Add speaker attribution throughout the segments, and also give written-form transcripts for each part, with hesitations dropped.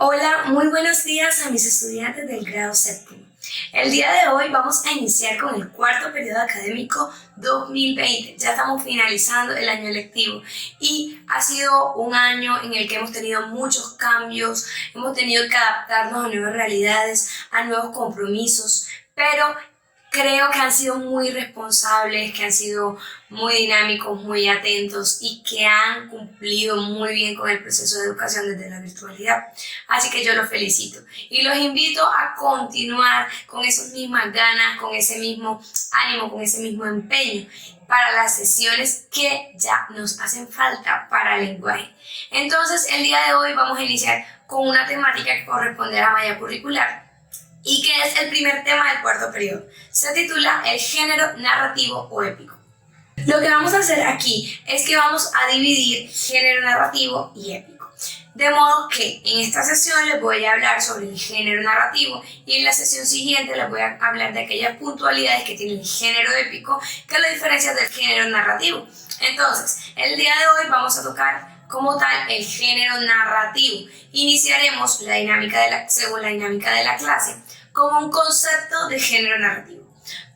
Speaker 1: Hola, muy buenos días a mis estudiantes del grado séptimo. El día de hoy vamos a iniciar con el cuarto periodo académico 2020. Ya estamos finalizando el año lectivo y ha sido un año en el que hemos tenido muchos cambios, hemos tenido que adaptarnos a nuevas realidades, a nuevos compromisos, pero creo que han sido muy responsables, que han sido muy dinámicos, muy atentos y que han cumplido muy bien con el proceso de educación desde la virtualidad. Así que yo los felicito y los invito a continuar con esas mismas ganas, con ese mismo ánimo, con ese mismo empeño para las sesiones que ya nos hacen falta para el lenguaje. Entonces, el día de hoy vamos a iniciar con una temática que corresponde a la malla curricular y que es el primer tema del cuarto periodo. Se titula el género narrativo o épico. Lo que vamos a hacer aquí es que vamos a dividir género narrativo y épico. De modo que en esta sesión les voy a hablar sobre el género narrativo y en la sesión siguiente les voy a hablar de aquellas puntualidades que tiene el género épico que lo diferencia del género narrativo. Entonces, el día de hoy vamos a tocar como tal el género narrativo. Iniciaremos según la dinámica de la clase como un concepto de género narrativo.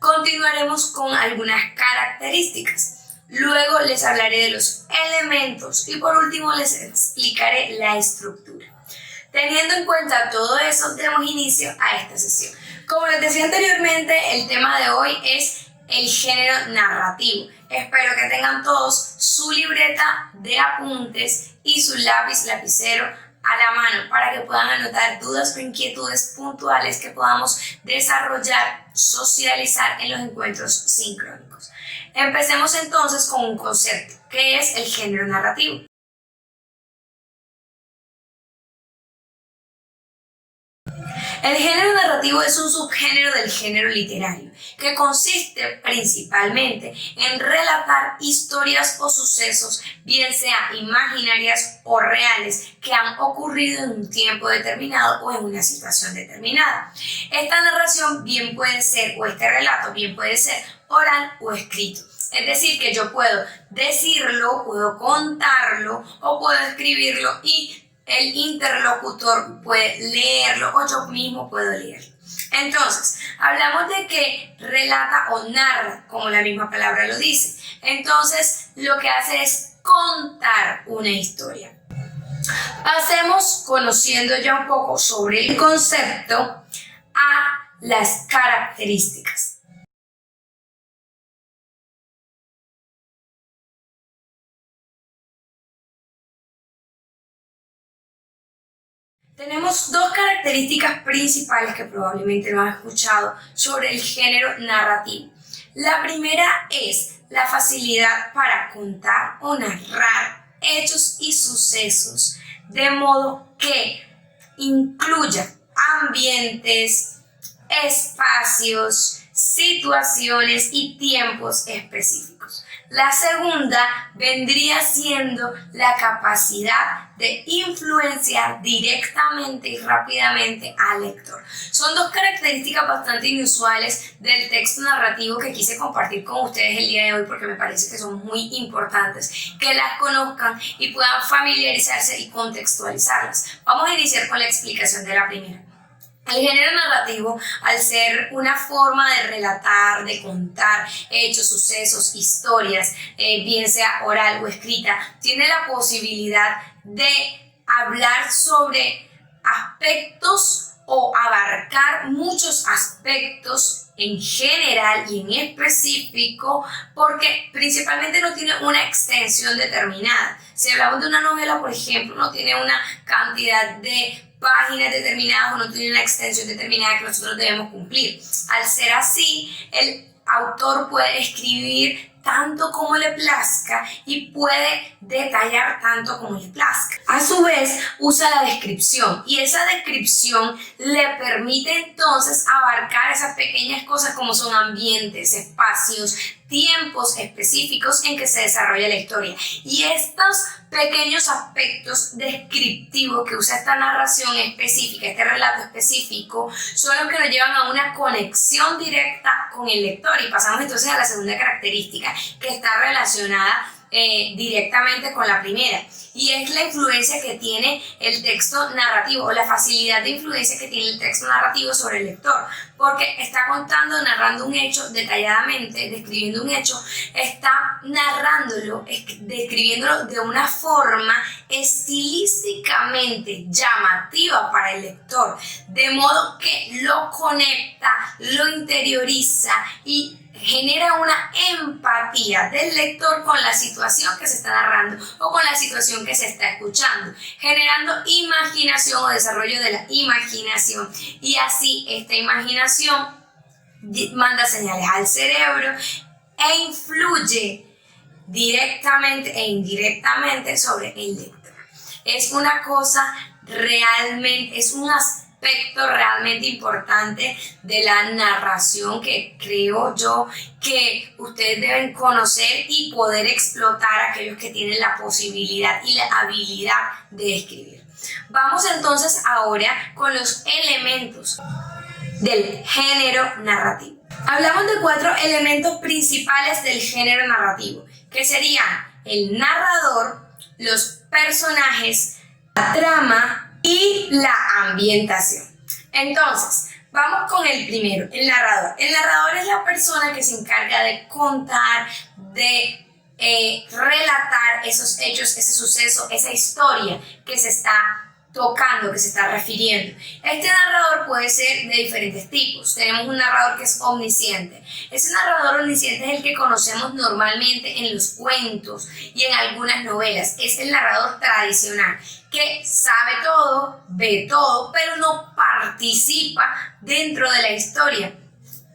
Speaker 1: Continuaremos con algunas características. Luego les hablaré de los elementos y por último les explicaré la estructura. Teniendo en cuenta todo eso, demos inicio a esta sesión. Como les decía anteriormente, el tema de hoy es el género narrativo. Espero que tengan todos su libreta de apuntes y su lapicero a la mano para que puedan anotar dudas o inquietudes puntuales que podamos desarrollar, socializar en los encuentros sincrónicos. Empecemos entonces con un concepto, que es el género narrativo. El género narrativo es un subgénero del género literario que consiste principalmente en relatar historias o sucesos, bien sea imaginarias o reales, que han ocurrido en un tiempo determinado o en una situación determinada. Esta narración bien puede ser, o este relato bien puede ser oral o escrito. Es decir, que yo puedo decirlo, puedo contarlo o puedo escribirlo y el interlocutor puede leerlo o yo mismo puedo leerlo. Entonces, hablamos de que relata o narra, como la misma palabra lo dice. Entonces, lo que hace es contar una historia. Pasemos, conociendo ya un poco sobre el concepto, a las características. Tenemos dos características principales que probablemente no han escuchado sobre el género narrativo. La primera es la facilidad para contar o narrar hechos y sucesos, de modo que incluya ambientes, espacios, situaciones y tiempos específicos. La segunda vendría siendo la capacidad de influenciar directamente y rápidamente al lector. Son dos características bastante inusuales del texto narrativo que quise compartir con ustedes el día de hoy porque me parece que son muy importantes, que las conozcan y puedan familiarizarse y contextualizarlas. Vamos a iniciar con la explicación de la primera. El género narrativo, al ser una forma de relatar, de contar hechos, sucesos, historias, bien sea oral o escrita, tiene la posibilidad de hablar sobre aspectos o abarcar muchos aspectos en general y en específico, porque principalmente no tiene una extensión determinada. Si hablamos de una novela, por ejemplo, no tiene una cantidad de páginas determinadas o no tiene una extensión determinada que nosotros debemos cumplir. Al ser así, el autor puede escribir tanto como le plazca y puede detallar tanto como le plazca. A su vez, usa la descripción y esa descripción le permite entonces abarcar esas pequeñas cosas como son ambientes, espacios, tiempos específicos en que se desarrolla la historia. Y estos pequeños aspectos descriptivos que usa esta narración específica, este relato específico, son los que nos llevan a una conexión directa con el lector. Y pasamos entonces a la segunda característica, que está relacionada directamente con la primera, y es la influencia que tiene el texto narrativo o la facilidad de influencia que tiene el texto narrativo sobre el lector, porque está contando, narrando un hecho detalladamente, describiendo un hecho, está narrándolo, describiéndolo de una forma estilísticamente llamativa para el lector, de modo que lo conecta, lo interioriza y genera una empatía del lector con la situación que se está narrando o con la situación que se está escuchando, generando imaginación o desarrollo de la imaginación, y así esta imaginación manda señales al cerebro e influye directamente e indirectamente sobre el lector. Es una cosa realmente, es un aspecto realmente importante de la narración que creo yo que ustedes deben conocer y poder explotar, aquellos que tienen la posibilidad y la habilidad de escribir. Vamos entonces ahora con los elementos del género narrativo. Hablamos de 4 elementos principales del género narrativo, que serían el narrador, los personajes, la trama y la ambientación. Entonces, vamos con el primero, el narrador. El narrador es la persona que se encarga de contar, de relatar esos hechos, ese suceso, esa historia que se está tocando, que se está refiriendo. Este narrador puede ser de diferentes tipos. Tenemos un narrador que es omnisciente. Ese narrador omnisciente es el que conocemos normalmente en los cuentos y en algunas novelas. Es el narrador tradicional, que sabe todo, ve todo, pero no participa dentro de la historia.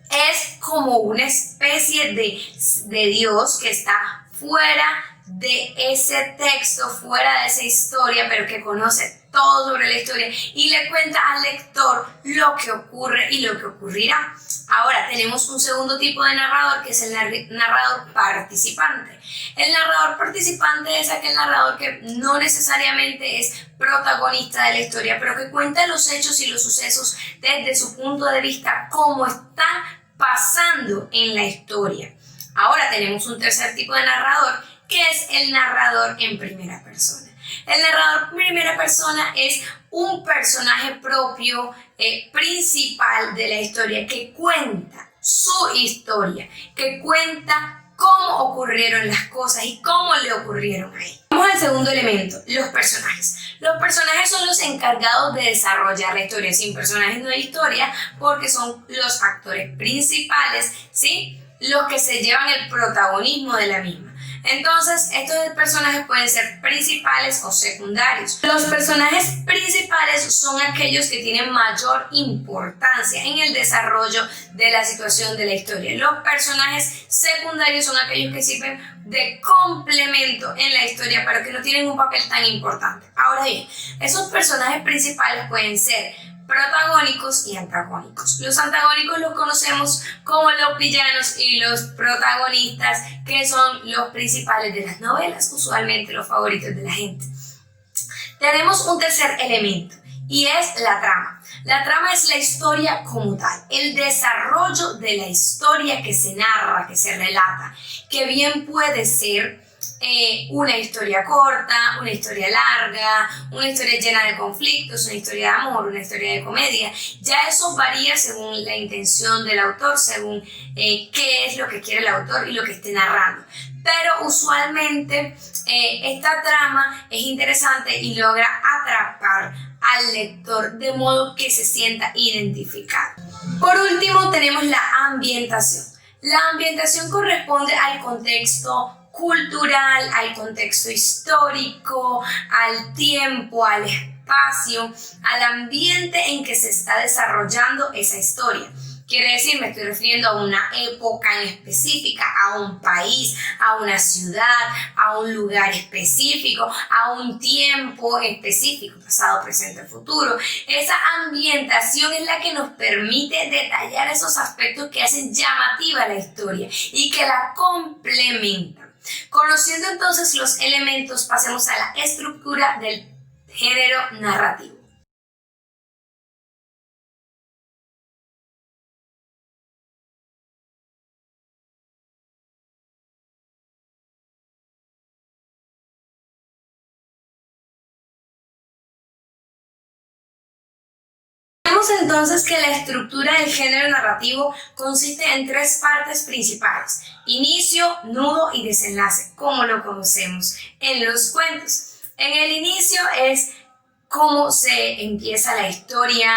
Speaker 1: Es como una especie de Dios que está fuera de ese texto, fuera de esa historia, pero que conoce todo sobre la historia y le cuenta al lector lo que ocurre y lo que ocurrirá. Ahora tenemos un segundo tipo de narrador, que es el narrador participante. El narrador participante es aquel narrador que no necesariamente es protagonista de la historia, pero que cuenta los hechos y los sucesos desde su punto de vista, como están pasando en la historia. Ahora tenemos un tercer tipo de narrador, que es el narrador en primera persona. El narrador en primera persona es un personaje propio, principal de la historia, que cuenta su historia, que cuenta cómo ocurrieron las cosas y cómo le ocurrieron a él. Vamos al segundo elemento, los personajes. Los personajes son los encargados de desarrollar la historia. Sin personajes no hay historia, porque son los actores principales, ¿sí?, los que se llevan el protagonismo de la misma. Entonces, estos personajes pueden ser principales o secundarios. Los personajes principales son aquellos que tienen mayor importancia en el desarrollo de la situación de la historia. Los personajes secundarios son aquellos que sirven de complemento en la historia, pero que no tienen un papel tan importante. Ahora bien, esos personajes principales pueden ser protagónicos y antagónicos. Los antagónicos los conocemos como los villanos, y los protagonistas, que son los principales de las novelas, usualmente los favoritos de la gente. Tenemos un tercer elemento, y es la trama. La trama es la historia como tal, el desarrollo de la historia que se narra, que se relata, que bien puede ser una historia corta, una historia larga, una historia llena de conflictos, una historia de amor, una historia de comedia. Ya eso varía según la intención del autor, según qué es lo que quiere el autor y lo que esté narrando. Pero usualmente esta trama es interesante y logra atrapar al lector de modo que se sienta identificado. Por último, tenemos la ambientación. La ambientación corresponde al contexto cultural, al contexto histórico, al tiempo, al espacio, al ambiente en que se está desarrollando esa historia. Quiere decir, me estoy refiriendo a una época en específica, a un país, a una ciudad, a un lugar específico, a un tiempo específico, pasado, presente, futuro. Esa ambientación es la que nos permite detallar esos aspectos que hacen llamativa la historia y que la complementan. Conociendo entonces los elementos, pasemos a la estructura del género narrativo. Tenemos entonces que la estructura del género narrativo consiste en tres partes principales: inicio, nudo y desenlace, como lo conocemos en los cuentos. En el inicio es cómo se empieza la historia,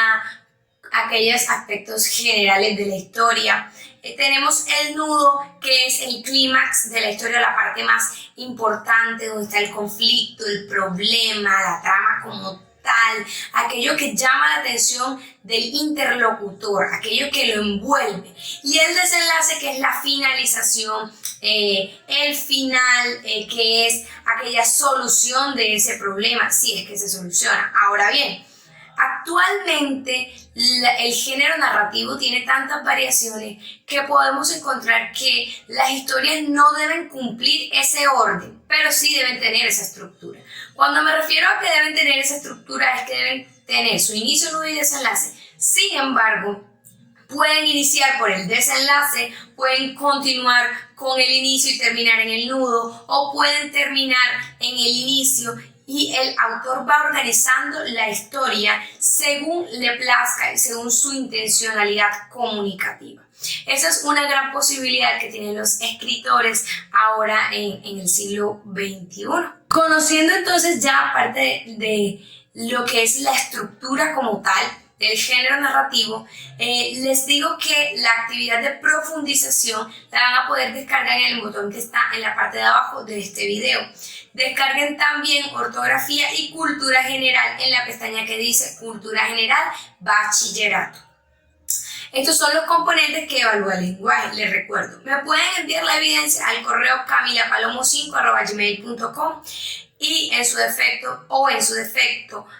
Speaker 1: aquellos aspectos generales de la historia. Tenemos el nudo, que es el clímax de la historia, la parte más importante, donde está el conflicto, el problema, la trama como tal, aquello que llama la atención del interlocutor, aquello que lo envuelve. Y el desenlace, que es la finalización, el final, que es aquella solución de ese problema, si es que se soluciona. Ahora bien, actualmente el género narrativo tiene tantas variaciones que podemos encontrar que las historias no deben cumplir ese orden, pero sí deben tener esa estructura. Cuando me refiero a que deben tener esa estructura, es que deben tener su inicio, nudo y desenlace. Sin embargo, pueden iniciar por el desenlace, pueden continuar con el inicio y terminar en el nudo, o pueden terminar en el inicio y el autor va organizando la historia según le plazca y según su intencionalidad comunicativa. Esa es una gran posibilidad que tienen los escritores ahora en el siglo XXI. Conociendo entonces ya parte de lo que es la estructura como tal del género narrativo, les digo que la actividad de profundización la van a poder descargar en el botón que está en la parte de abajo de este video. Descarguen también ortografía y cultura general en la pestaña que dice cultura general bachillerato. Estos son los componentes que evalúa el lenguaje. Les recuerdo, me pueden enviar la evidencia al correo camilapalomo5@gmail.com y en su defecto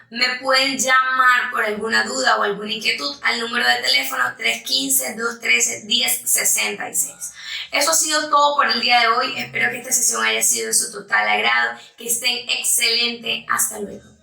Speaker 1: me pueden llamar por alguna duda o alguna inquietud al número de teléfono 315-213-1066. Eso ha sido todo por el día de hoy. Espero que esta sesión haya sido de su total agrado. Que estén excelentes. Hasta luego.